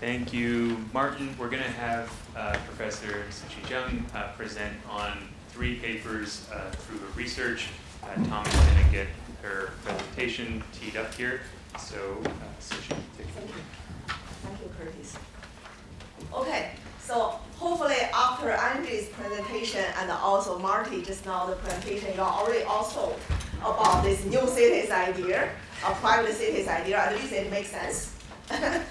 Thank you, Martin. We're going to have Professor Siqi Zheng present on 3 papers through her research. Tom is going to get her presentation teed up here. So, Siqi, take it away. Thank you, Curtis. Okay, so hopefully after Angie's presentation and also Marty just now the presentation, you already also about this new cities idea, a private cities idea. At least it makes sense.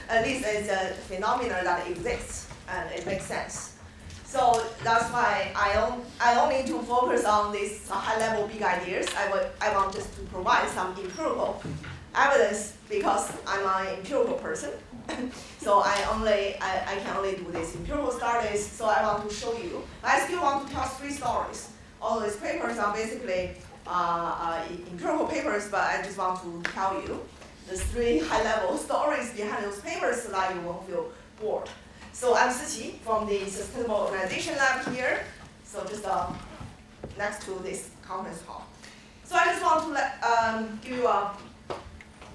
At least it's a phenomenon that exists and it makes sense. So that's why I don't need to focus on these high-level big ideas. I want just to provide some empirical evidence because I'm an empirical person. So I can only do these empirical studies. So I want to show you. I still want to tell 3 stories. All these papers are basically empirical papers, but I just want to tell you the 3 high-level stories behind those papers so that you won't feel bored. So I'm Siqi from the Sustainable Urbanization Lab here. So just next to this conference hall. So I just want to give you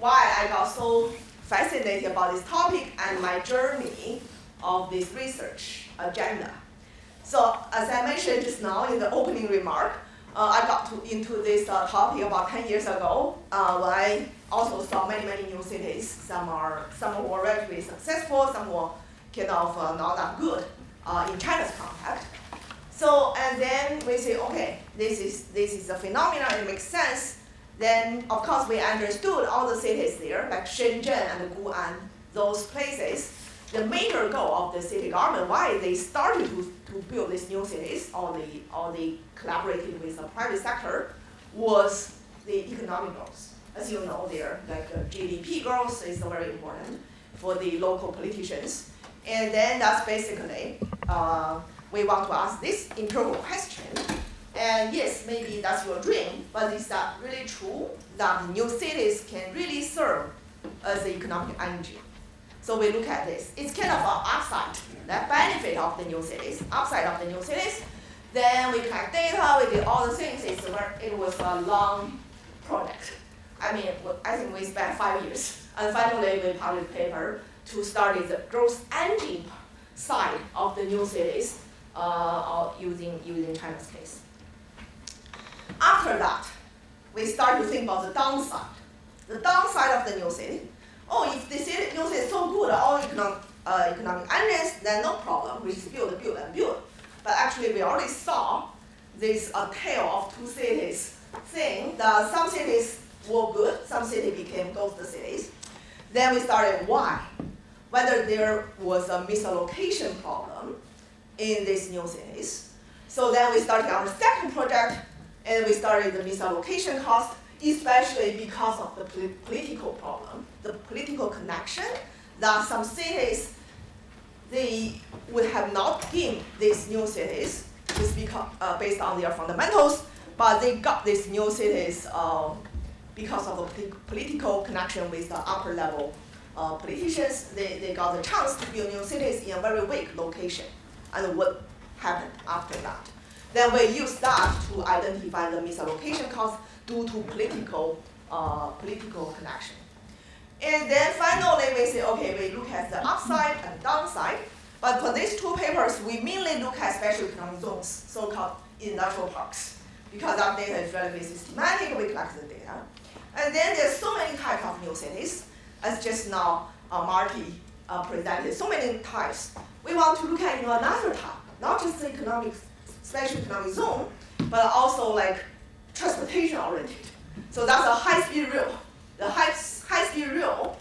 why I got so fascinated about this topic and my journey of this research agenda. So as I mentioned just now in the opening remark, I got into this topic about 10 years ago when I also saw many new cities. Some were relatively successful, some were kind of not that good in China's context. So and then we say, okay, this is a phenomenon. It makes sense. Then of course we understood all the cities there, like Shenzhen and Guan, those places. The major goal of the city government, why they started to build these new cities, or they collaborated with the private sector, was the economic growth. As you know, there like GDP growth is very important for the local politicians. And then that's basically we want to ask this empirical question. And yes, maybe that's your dream, but is that really true that new cities can really serve as the economic engine? So we look at this. It's kind of an upside, the benefit of the new cities, upside of the new cities. Then we collect data, we did all the things. It was a long project. I mean, I think we spent 5 years. And finally, we published a paper to study the growth engine side of the new cities using China's case. After that, we start to think about the downside. The downside of the new city. Oh, if the new city is so good, all economic engines, then no problem. We just build. But actually, we already saw this tale of 2 cities thing. That some cities were good, some cities became ghost cities. Then we started why. Whether there was a misallocation problem in these new cities. So then we started our second project, and we started the misallocation cost, especially because of the political problem, the political connection that some cities, they would have not been these new cities just based on their fundamentals, but they got these new cities because of the political connection with the upper level politicians. They got the chance to build new cities in a very weak location. And what happened after that? Then we use that to identify the misallocation cost due to political connection. And then finally we say, okay, we look at the upside and downside. But for these 2 papers, we mainly look at special economic zones, so-called industrial parks, because that data is relatively systematic. We collect the data. And then there's so many types of new cities, as just now Marty presented, so many types. We want to look at another type, not just the special economic zone, but also like transportation oriented. So that's a high-speed rail. The high-speed rail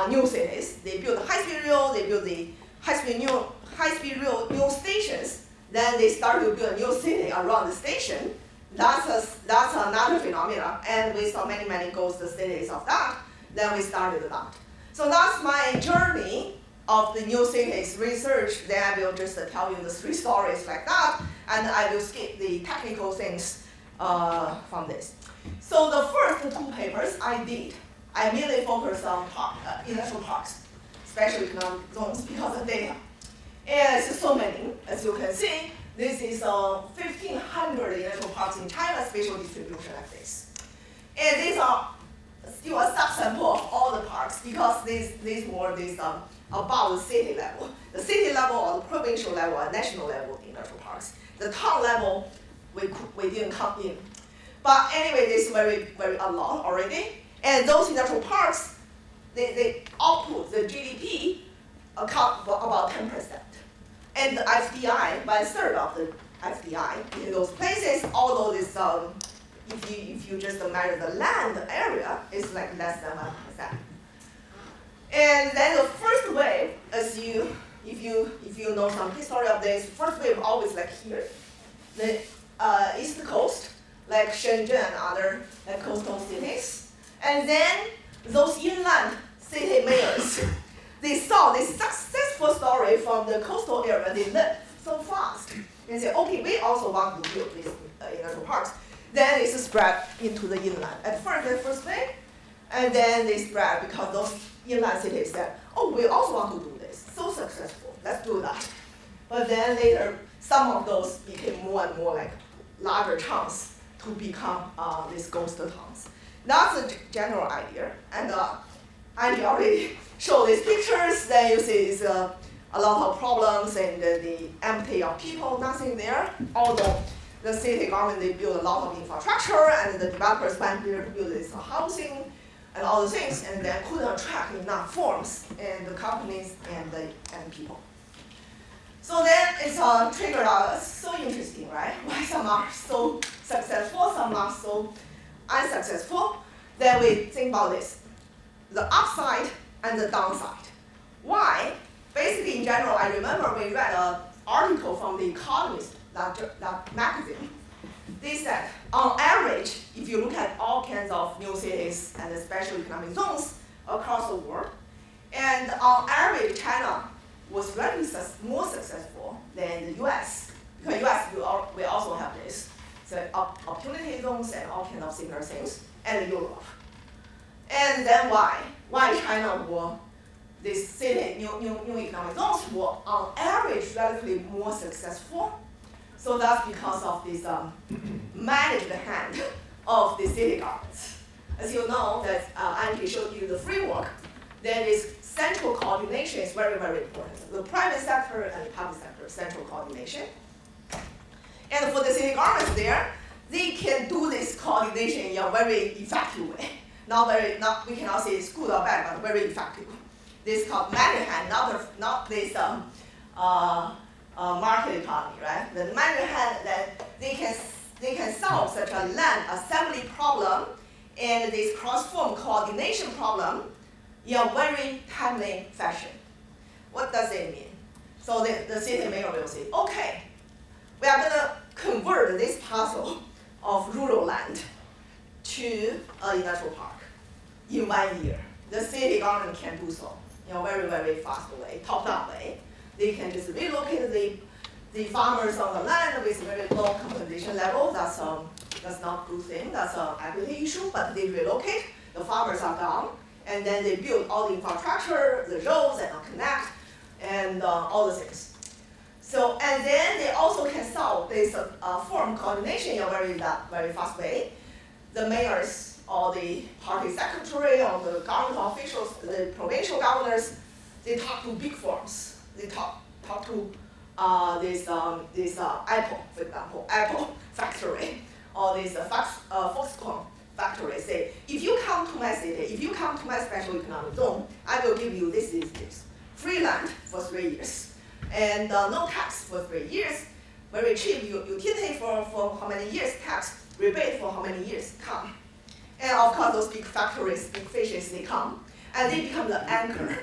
new cities, they build the high-speed rail, they build the high-speed rail new stations. Then they start to build a new city around the station. That's another phenomenon, and we saw many ghost cities of that. Then we started that. So that's my journey of the new cities research. Then I will just tell you the 3 stories like that, and I will skip the technical things from this. So the first 2 papers I mainly focused on industrial parks, special economic zones, because of data. And it's so many, as you can see. This is 1,500 industrial parks in China, spatial distribution like this. And these are still a subsample of all the parks because these were above the city level. The city level or the provincial level and national level industrial parks. The town level, we didn't come in. But anyway, this very a lot already. And those industrial parks, they output the GDP account for about 10%. And the FDI, 1/3 of the FDI in those places, although this, if you just measure the land area, it's like less than 1%. And then the first wave, if you know some history of this, first wave always like here, the east coast, like Shenzhen and other like coastal cities, and then those inland city mayors, they saw this successful story from the coastal area. They left so fast. They say, okay, we also want to build these industrial parks. Then it's spread into the inland. At first, the first wave, and then they spread because those inland cities said, oh, we also want to do this. So successful, let's do that. But then later, some of those became more and more like larger chunks to become these ghost towns. That's the general idea. And Andy already showed these pictures. Then you see it's a lot of problems and the empty of people, nothing there. Although the city government, they build a lot of infrastructure and the developers went there to build this housing and all the things, and then couldn't attract enough firms and the companies and people. So then it's triggered us. So interesting, right? Why some are so successful, some are so unsuccessful. Then we think about this, the upside and the downside. Why? Basically, in general, I remember we read an article from the Economist, that magazine. They said, on average, if you look at all kinds of new cities and special economic zones across the world, and on average, China was relatively more successful than the US. Because US, we also have this. So opportunity zones and all kinds of similar things, and Europe. And then why? Why China were, this city, new economic zones were on average relatively more successful? So that's because of this managed hand of the city governments. As you know, that Andy showed you the framework, then this central coordination is very important. The private sector and the public sector, central coordination. And for the city governments there, they can do this coordination in a very effective way. We cannot say it's good or bad, but very effective. This is called managed hand, not this market economy, right? The managed hand, that they can solve such a land assembly problem and this cross-form coordination problem in a very timely fashion. What does it mean? So the city mayor will say, okay, we are going to convert this parcel of rural land to an industrial park in 1 year. The city government can do so in a very fast way, top-down way. They can just relocate the farmers on the land with very low compensation level. That's not a good thing. That's an equity issue, but they relocate. The farmers are gone, and then they build all the infrastructure, the roads, and connect, and all the things. So, and then they also can solve this form coordination in a very fast way. The mayors or the party secretary or the government officials, the provincial governors, they talk to big firms. They talk to this Apple, for example, Apple factory, or this Foxconn factory. Say, if you come to my city, if you come to my special economic zone, I will give you this. Free land for 3 years, and no tax for 3 years, very cheap utility for how many years, tax rebate for how many years come. And of course, those big factories, big fishes, they come, and they become the anchor.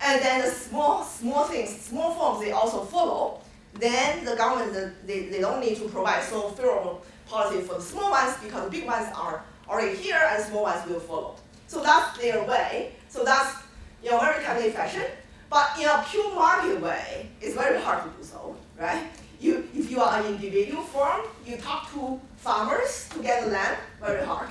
And then the small things, small firms, they also follow. Then the government, they don't need to provide so favorable policy for the small ones because the big ones are already here and small ones will follow. So that's their way. So that's in a very timely fashion. But in a pure market way, it's very hard to do so, right? If you are an individual firm, you talk to farmers to get the land, very hard.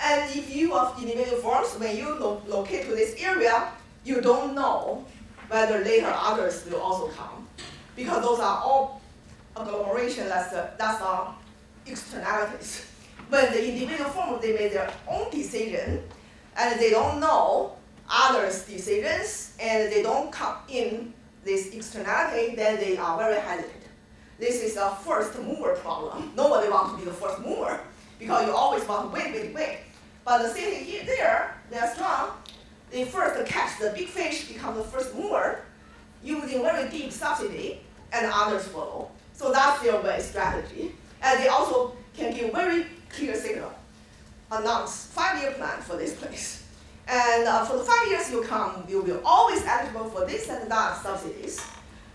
And if you are individual firms, when you locate to this area, you don't know whether later others will also come, because those are all agglomeration, that's externalities. When the individual firm, they made their own decision, and they don't know others' decisions and they don't come in this externality, then they are very hesitant. This is a first mover problem. Nobody wants to be the first mover because you always want to wait. But the city here, they're strong. They first catch the big fish, become the first mover, using very deep subsidy, and others follow. So that's their way strategy. And they also can give very clear signal, announce 5-year plan for this place. And for the 5 years you come, you will always eligible for this and that subsidies.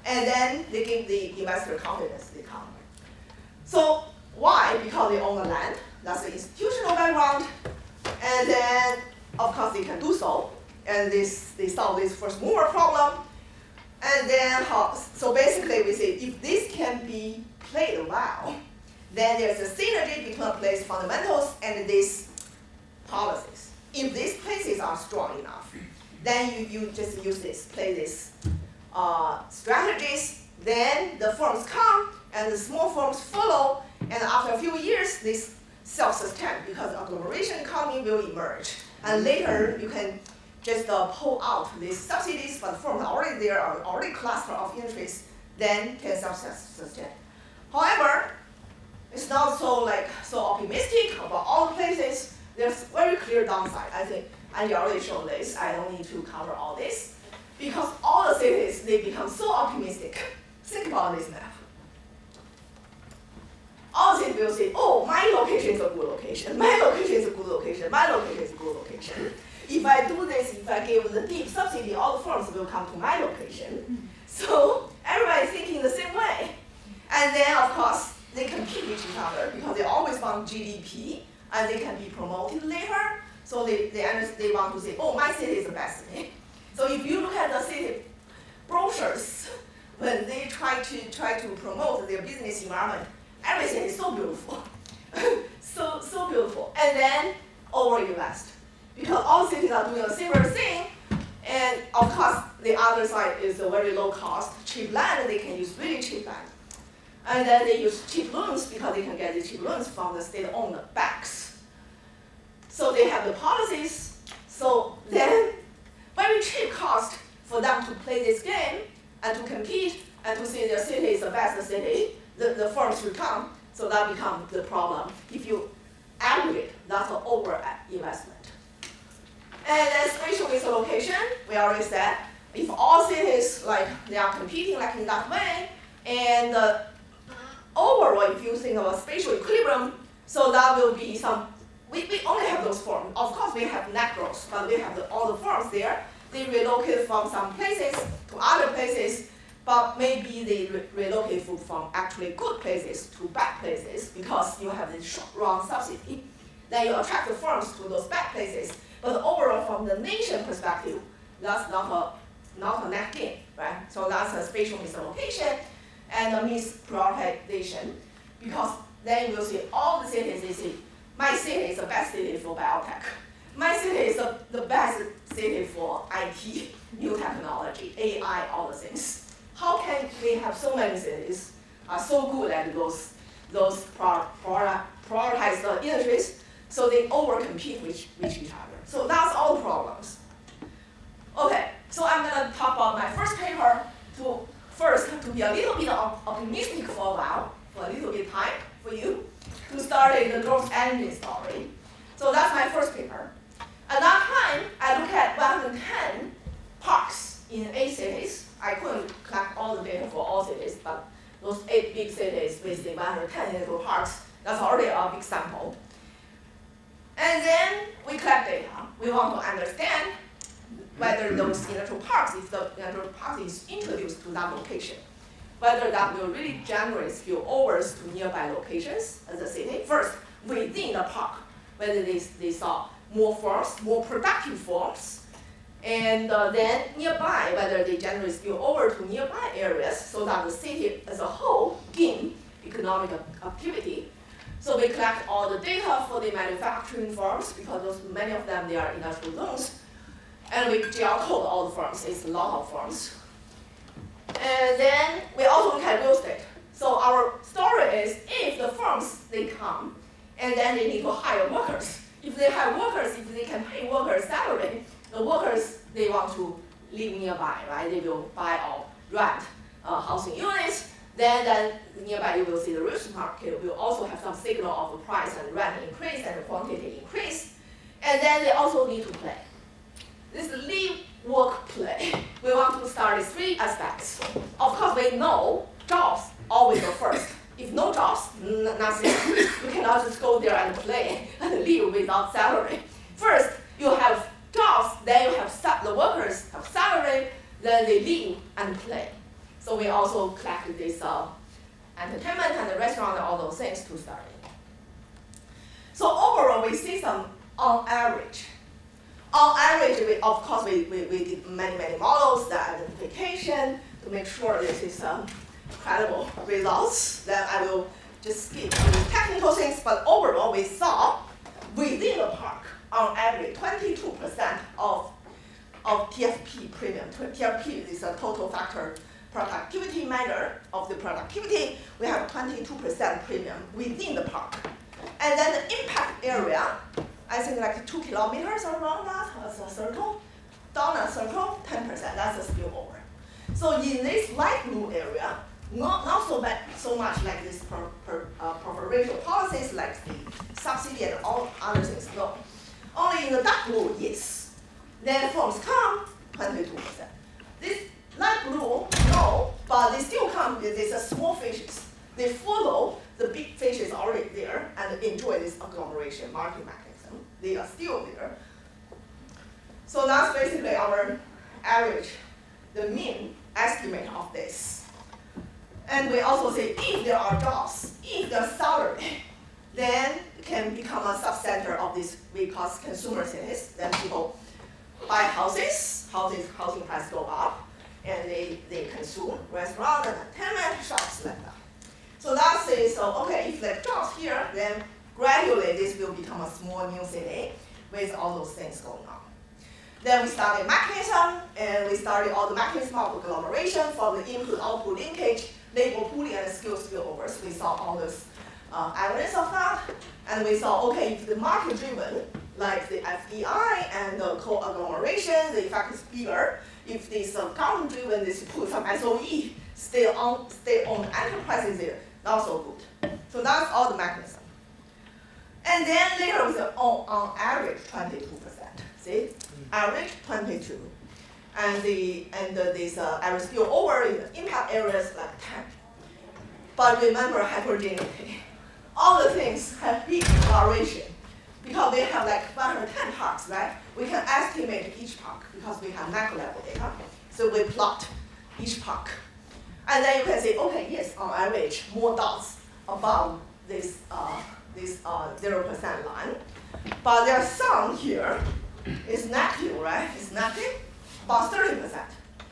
And then they give the investor confidence, they come. So why? Because they own the land. That's the institutional background. And then, of course, they can do so. And they solve this first mover problem. And then, so basically we say, if this can be played well, then there's a synergy between place fundamentals and these policies. If these places are strong enough, then you just use this, play this strategies, then the firms come and the small firms follow, and after a few years, this self-sustain because the agglomeration economy will emerge. And later, you can just pull out these subsidies, but firms are already there, are already cluster of interest, then can self-sustain. However, it's not so optimistic about all the places. There's very clear downside. I think I already showed this. I don't need to cover all this. Because all the cities, they become so optimistic. Think about this map. All the cities will say, oh, my location is a good location. My location is a good location. My location is a good location. If I do this, if I give the deep subsidy, all the firms will come to my location. So everybody is thinking the same way. And then, of course, they compete with each other because they always want GDP, and they can be promoted later. So they want to say, oh, my city is the best city. So if you look at the city brochures, when they try to promote their business environment, everything is so beautiful, so beautiful. And then over-invest, because all cities are doing a similar thing. And of course, the other side is a very low cost, cheap land. They can use really cheap land. And then they use cheap loans because they can get the cheap loans from the state-owned banks. So they have the policies. So then, very cheap cost for them to play this game and to compete and to say their city is the best city. The firms will come. So that becomes the problem. If you aggregate, that's an over-investment. And then spatial misallocation, we already said, if all cities they are competing in that way, and overall, if you think about spatial equilibrium, so that will be we only have those forms. Of course, we have net growth, but we have all the forms there. They relocate from some places to other places, but maybe they relocate from actually good places to bad places because you have this short-run subsidy. Then you attract the firms to those bad places. But overall, from the nation perspective, that's not a net gain, right? So that's a spatial misallocation and a misprioritization, because then you will see all the cities, they say, my city is the best city for biotech. My city is the best city for IT, new technology, AI, all the things. How can we have so many cities are so good at those prioritized interests, so they over-compete with each other? So that's all the problems. Okay, so I'm going to talk about my first paper to be a little bit optimistic for a while, for a little bit of time for you, to start the growth engine story. So that's my first paper. At that time, I looked at 110 parks in 8 cities. I couldn't collect all the data for all cities, but those 8 big cities with the 110 little parks, that's already a big sample. And then we collect data. We want to understand whether those industrial parks, if the industrial park is introduced to that location, whether that will really generate spillovers to nearby locations as a city. First, within the park, whether they saw more forms, more productive forms, and then nearby, whether they generate spillover to nearby areas so that the city as a whole gain economic activity. So we collect all the data for the manufacturing firms because many of them, they are industrial zones. And we gel code all the firms. It's a lot of firms. And then we also look at real estate. So our story is if the firms, they come, and then they need to hire workers. If they hire workers, if they can pay workers salary, the workers they want to live nearby, right? They will buy or rent housing units. Then nearby you will see the real estate market will also have some signal of the price and rent increase and the quantity increase. And then they also need to play. This live, work, play. We want to start with three aspects. Of course, we know jobs always go first. If no jobs, nothing. You cannot just go there and play and live without salary. First, you have jobs, then you have the workers have salary, then they live and play. So we also collect this entertainment and the restaurant and all those things to start it. So overall, we see some on average. On average, of course, we did many models, the identification, to make sure this is credible results. Then I will just skip the technical things, but overall, we saw within the park, on average, 22% of TFP premium. TFP is a total factor productivity measure of the productivity. We have 22% premium within the park. And then the impact area, I think like 2 kilometers around that as a circle, donut circle, 10%, that's a spillover. So in this light blue area, not so much like this preferential policies like the subsidy and all other things, no. Only in the dark blue, yes. Then firms come, 22%. This light blue, no, but they still come with these small fishes. They follow the big fishes already there and enjoy this agglomeration market mechanism. They are still there. So that's basically our average, the mean estimate of this. And we also say if there are jobs, if there's salary, then it can become a subcenter of this we call consumer cities. Then people buy houses, housing prices go up, and they consume restaurants and entertainment shops like that. So that says, so okay, if there are jobs here, then gradually this will become a small new city with all those things going on. Then we started mechanism, and we started all the mechanism of agglomeration from the input-output linkage, labor pooling, and skill spillovers. We saw all this evidence of that, and we saw, okay, if the market-driven, like the FDI and the co-agglomeration, the effect is bigger. If this government-driven, this put some SOE, stay on enterprises there, also good. So that's all the mechanism. And then later we said, on average, 22%. See, average 22, and this average spillover in the impact areas like 10. But remember heterogeneity. All the things have big variation because we have like 110 parks, right? We can estimate each park because we have macro level data. So we plot each park, and then you can say, okay, yes, on average, more dots above this 0% line, but there are some here. It's negative, right? It's negative, about 30%.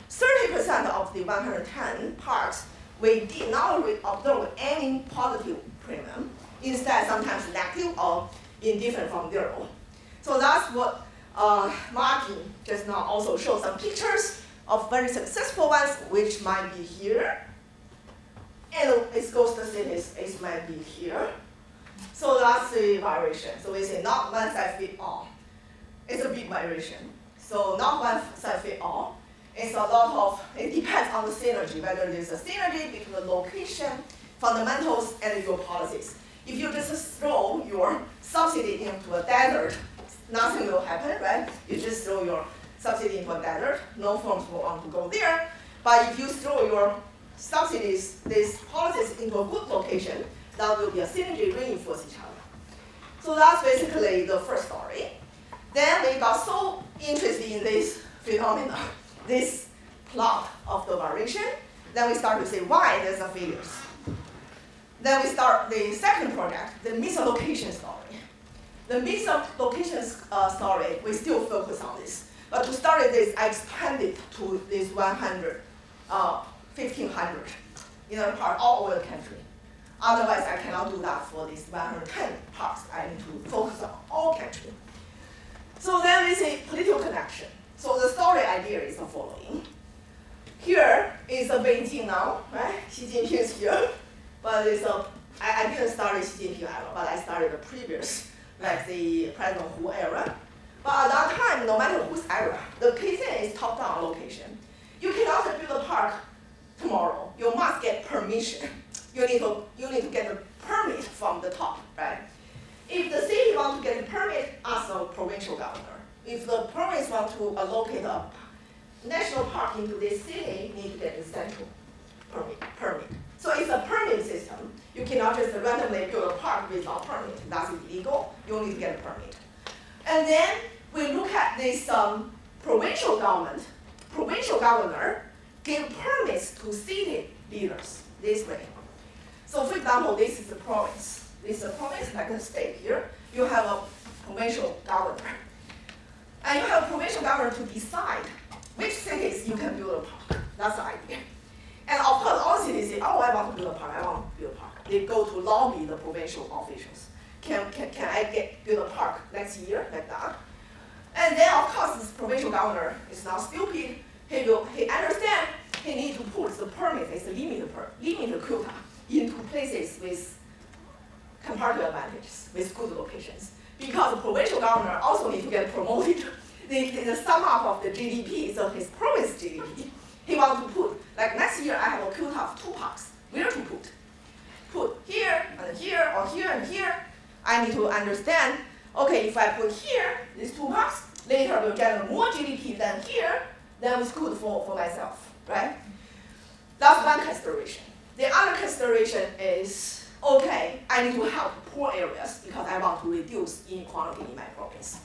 30% of the 110 parks, we did not observe any positive premium. Instead, sometimes negative or indifferent from 0. So that's what Martin just now also showed some pictures of very successful ones, which might be here. And East Coast cities, it might be here. So that's the variation. So we say not one size fits all. It's a big variation. So not one size fits all. It's a lot of, it depends on the synergy, whether there's a synergy between the location, fundamentals, and your policies. If you just throw your subsidy into a desert, nothing will happen, right? You just throw your subsidy into a desert, no firms will want to go there. But if you throw your subsidies, these policies into a good location, that will be a synergy reinforce each other. So that's basically the first story. Then we got so interested in this phenomena, this plot of the variation. Then we start to say why there's a failures. Then we start the second project, the misallocation story. The misallocation story, we still focus on this. But to start with this, I expanded to this 100, 1,500 in a part all over the country. Otherwise, I cannot do that for these 110 parts. I need to focus on all country. So then we say political connection. So the story idea is the following. Here is Beijing now, right? Xi Jinping is here. But it's I didn't start with Xi Jinping era, but I started the previous, like the President Hu era. But at that time, no matter whose era, the key thing is top-down allocation. You cannot build a park tomorrow. You must get permission. You need to get a permit from the top, right? If the city wants to get a permit, ask the provincial governor. If the province wants to allocate a national park into this city, need to get a central permit. So it's a permit system. You cannot just randomly build a park without permit. That's illegal. You need to get a permit. And then we look at this provincial government. Provincial governor give permits to city leaders this way. So for example, this is the province. This is a province, like a state here. You have a provincial governor. And you have a provincial governor to decide which cities you can build a park. That's the idea. And of course, all cities say, oh, I want to build a park, I want to build a park. They go to lobby the provincial officials. Can I build a park next year, like that? And then, of course, this provincial governor is not stupid. He understands he needs to put the permit, it's a limited quota, into places with comparative advantages, with good locations. Because the provincial governor also needs to get promoted. The sum up of the GDP, so his province GDP, he wants to put, like next year I have a quota of 2 parks. Where to put? Put here, and here, or here, and here. I need to understand, okay, if I put here, these 2 parks, later will generate more GDP than here, then it's good for myself, right? That's one consideration. The other consideration is, okay, I need to help poor areas because I want to reduce inequality in my province.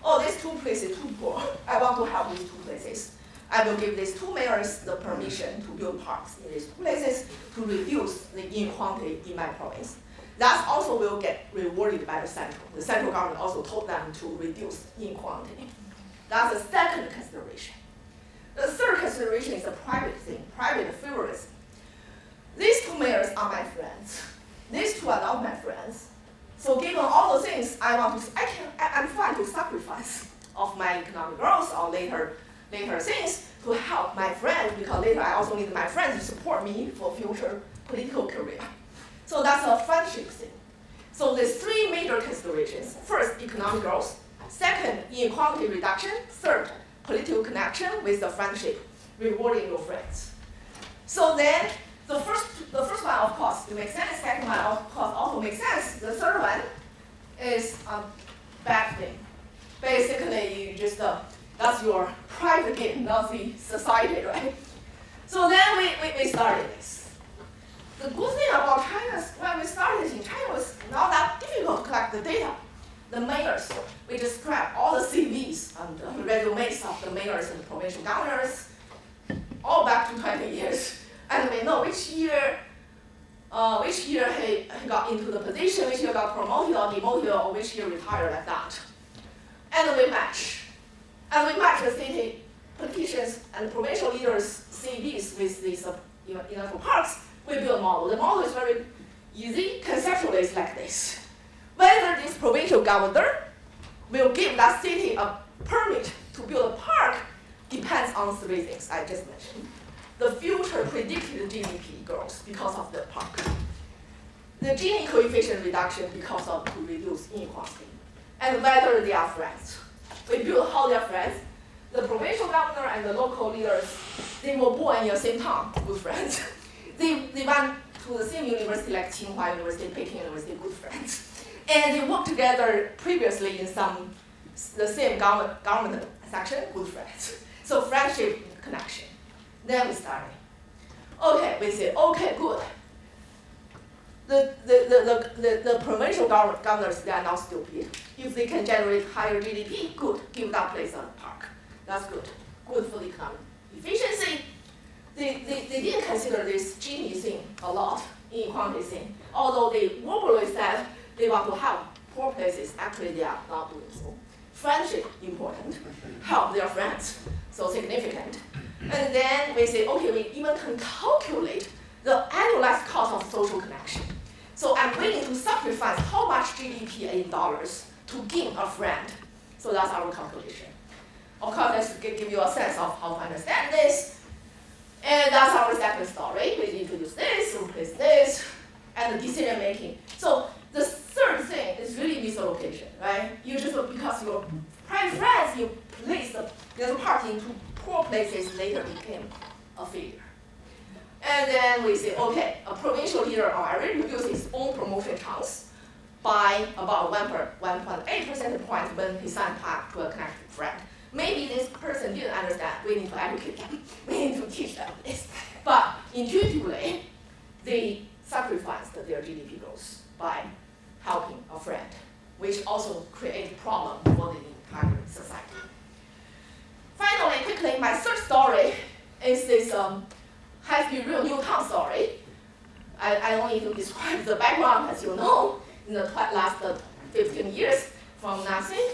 Oh, these 2 places too poor. I want to help these 2 places. I will give these 2 mayors the permission to build parks in these 2 places to reduce the inequality in my province. That also will get rewarded by the central. The central government also told them to reduce inequality. That's the second consideration. The third consideration is a private thing, private favoritism. These 2 mayors are my friends. These 2 are not my friends. So given all the things I'm fine to sacrifice of my economic growth or later things to help my friends, because later I also need my friends to support me for future political career. So that's a friendship thing. So there's 3 major considerations. First, economic growth. Second, inequality reduction. Third, political connection with the friendship, rewarding your friends. So then, the first one, of course, it makes sense. Second one, of course, also makes sense. The third one is a bad thing. Basically, you just that's your private game, not the society, right? So then we started this. The good thing about China is when we started in China, was not that difficult to collect the data. The mayors, we just grab all the CVs and the resumes of the mayors and the provincial governors, all back to 20 years. And we know which year he got into the position, which year got promoted or demoted, or which year retired, like that. And we match. And we match the city politicians and provincial leaders' CVs with these electoral parks. We build a model. The model is very easy. Conceptually, it's like this. Whether this provincial governor will give that city a permit to build a park depends on 3 things I just mentioned. The future predicted GDP growth because of the park. The Gini coefficient reduction because of to reduce inequality. And whether they are friends. We build how they are friends. The provincial governor and the local leaders, they were born in the same town, good friends. They went to the same university like Tsinghua University, Peking University, good friends. And they worked together previously in the same government section, good friends. So friendship connection. Then we started. Okay, we said, okay, good. The provincial governors, they are not stupid. If they can generate higher GDP, good, give that place a park. That's good. Good for the economic efficiency. They didn't consider this Gini thing a lot, inequality thing. Although they verbally said they want to help poor places, actually they are not doing so. Friendship, important. Help their friends, so significant. And then we say, okay, we even can calculate the annualized cost of social connection. So I'm willing to sacrifice how much GDP in dollars to gain a friend. So that's our calculation. Of course, let's give you a sense of how to understand this. And that's our second story. We introduce this, replace this, and the decision making. So the third thing is really misallocation, right? You just, because your private friends you placed the party into poor places later became a failure. And then we say, okay, a provincial leader already reduced his own promotion chance by about 1.8 percentage points when he signed back to a connected friend. Maybe this person didn't understand. We need to educate them. We need to teach them this. But intuitively, they sacrificed their GDP growth by helping a friend, which also creates a problem for the entire society. Finally, quickly, my third story is this high-speed rail new town story. I don't need to describe the background, as you know, in the last 15 years, from nothing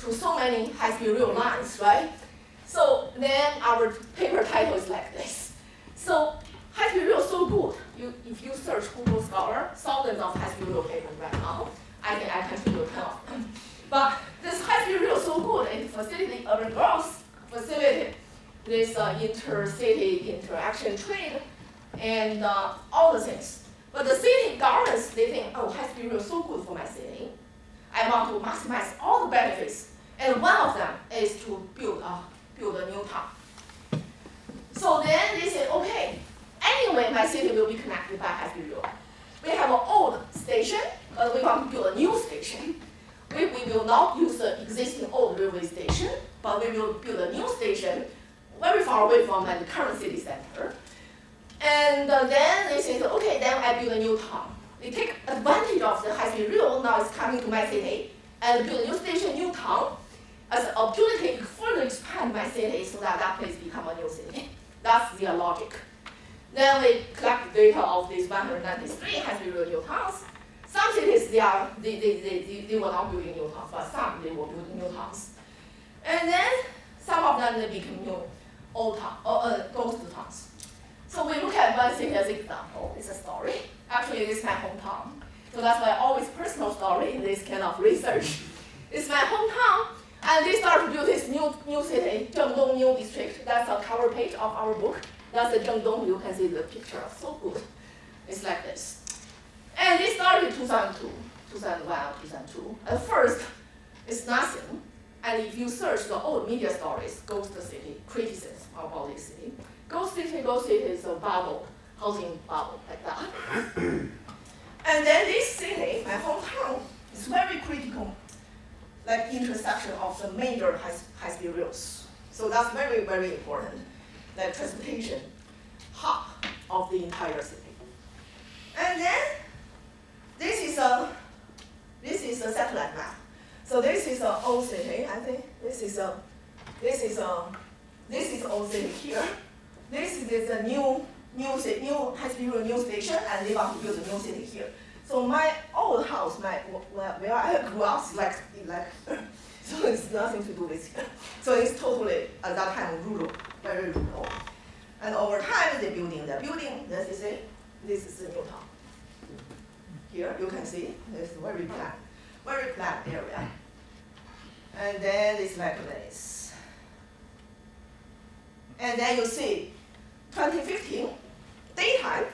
to so many high-speed rail lines, right? So then our paper title is like this. So high-speed rail is so good. If you search Google Scholar, thousands of high-speed rail papers right now. I think I contribute 10 of them. But this high-speed rail is so good, it facilitates urban growth, facilitates this intercity interaction trade, and all the things. But the city governments, they think, oh, high-speed rail is so good for my city. I want to maximize all the benefits. And one of them is to build a new town. So then they say, okay, anyway, my city will be connected by high-speed rail. We have an old station, but we want to build a new station. We will not use the existing old railway station, but we will build a new station very far away from the current city center. And then they say, okay, then I build a new town. They take advantage of the high-speed rail, now it's coming to my city, and build a new station, new town, as an opportunity to further expand my city so that that place become a new city. That's their logic. Then we collect data of these 193 high-speed rail new towns. Some cities, they were not building new towns, but some, they were building new towns. And then some of them, they became new old town, ghost towns. So we look at one city as an example. It's a story. Actually, it's my hometown. So that's why always personal story in this kind of research. It's my hometown, and they start to build this new city, Zhengdong New District. That's a cover page of our book. That's the Zhengdong. You can see the picture. So good. It's like this. And they started in 2002, 2001, 2002. At first, it's nothing. And if you search the old media stories, Ghost City, criticism about this city. Ghost City is a bubble, housing bubble, like that. And then this city, my hometown, is very critical, like intersection of the major high-speed rails. So that's very, very important, like transportation hub of the entire city. And then this is a satellite map. So this is an old city, I think. This is old city here. This is a new high-speed rail new station, and they want to build a new city here. So my old house, where I grew up, is like so it's nothing to do with here. So it's totally at that time rural, very rural. And over time, they're building. This is it. This is the new town. Here you can see this very flat area. And then it's like this. And then you see 2015, daytime,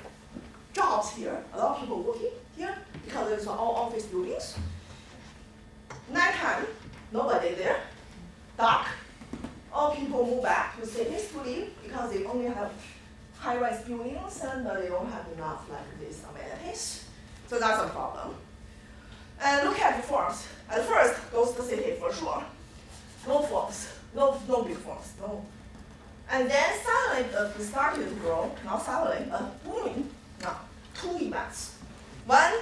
jobs here, a lot of people working here because it's all office buildings. Nighttime, nobody there, dark. All people move back to cities to live because they only have high-rise buildings and they don't have enough like these amenities. So that's a problem. And look at the farms. At first, goes the city for sure. No farms, no big farms, no. And then suddenly it started to grow, not suddenly, but booming. Now, two events. One,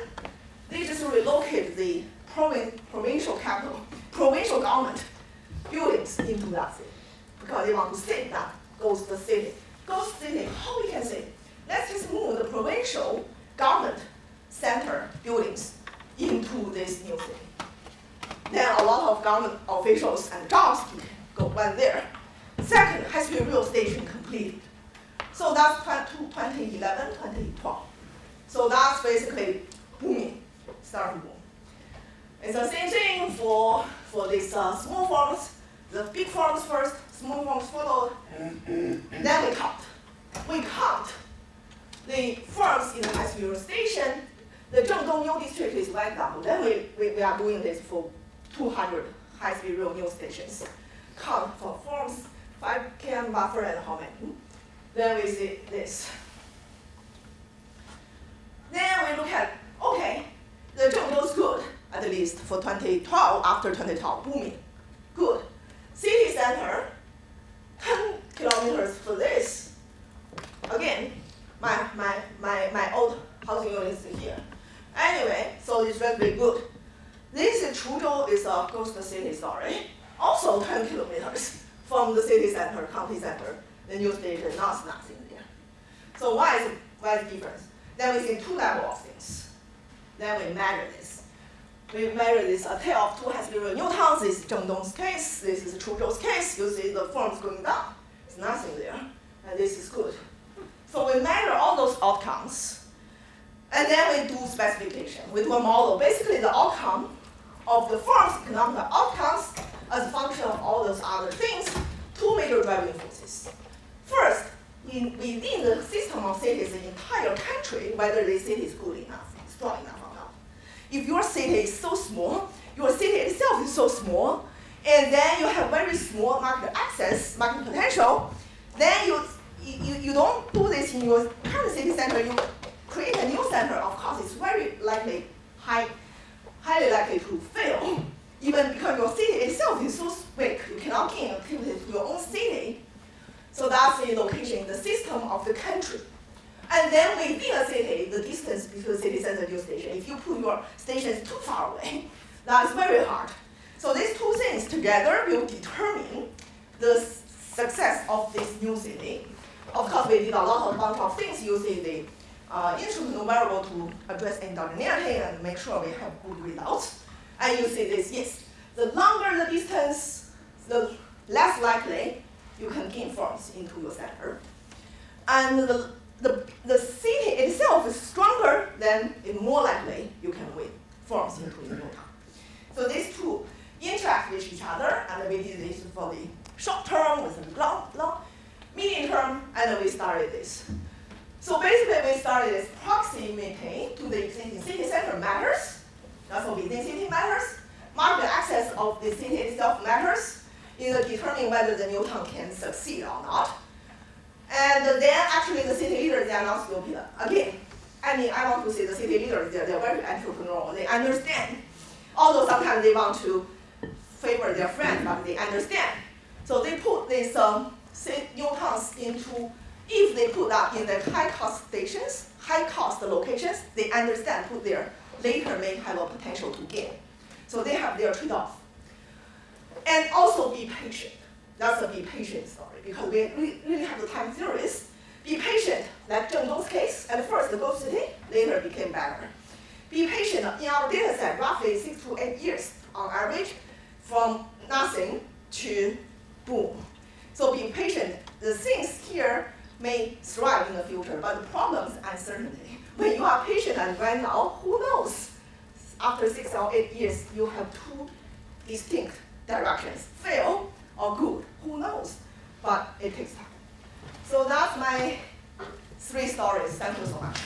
they just relocated the provincial government buildings into that city because they want to say that goes the city. Ghost city, how we can say? Let's just move the provincial government center buildings into this new city. Then a lot of government officials and jobs went there. Second, high-speed rail station completed. So that's 2011, 2012. So that's basically booming, starting boom. It's the same thing for these small farms. The big farms first, small farms followed. Then we count. We count the farms in the high-speed rail station. The Zhengdong New District is one example. Then we are doing this for 200 high-speed rail new stations. Count for forms, 5 km buffer and how many. Then we see this. Then we look at, okay, the Zhengzhou's good, at least for 2012, after 2012, booming. Good. City center, 10 kilometers for this. Again, my old housing unit is here. Anyway, so it's very good. This Chuzhou is a ghost city story. Also 10 kilometers from the city center, county center. The new station, nothing there. So why is the difference? Then we see two levels of things. Then we measure this. We measure this, a tail of 2 high-speed rail newtons. This is Zhengdong's case. This is Chuzhou's case. You see the forms going down. There's nothing there. And this is good. So we measure all those outcomes. And then we do specification. We do a model. Basically, the outcome of the firm's economic outcomes as a function of all those other things, 2 major driving forces. First, within the system of cities in the entire country, whether the city is good enough, strong enough or not. If your city is so small, your city itself is so small, and then you have very small market access, market potential, then you don't do this in your current city center, you create a new center, of course, it's very likely, highly likely to fail, even because your city itself is so weak, you cannot gain activity to your own city. So that's the location in the system of the country. And then within a city, the distance between the city center and your station, if you put your stations too far away, that's very hard. So these two things together will determine the success of this new city. Of course, we did a bunch of things using the instrumental variable to address endogeneity and make sure we have good results. And you see this, yes, the longer the distance, the less likely you can gain forms into your center. And the city itself is stronger, then it's more likely you can win forms into your town. So these two interact with each other, and we did this for the short term with the long, medium term, and we started this. So basically, we started this proximity to the existing city center matters. That's what within city matters. Market access of the city itself matters in determining whether the new town can succeed or not. And then actually the city leaders, they are not stupid. Again, I want to say the city leaders, they're very entrepreneurial. They understand. Although sometimes they want to favor their friends, but they understand. So they put these new towns into, if they put that in the high-cost stations, high-cost locations, they understand, put there, later may have a potential to gain. So they have their trade-off. And also be patient. That's a be patient story, because we really have the time theories. Be patient, like Zhengdong's case, at first the ghost city, later became better. Be patient in our data set, roughly 6 to 8 years on average, from nothing to boom. So be patient. The things here may thrive in the future, but the problem is uncertainty. When you are patient and right now, who knows? After 6 or 8 years, you have 2 distinct directions, fail or good, who knows? But it takes time. So that's my 3 stories. Thank you so much.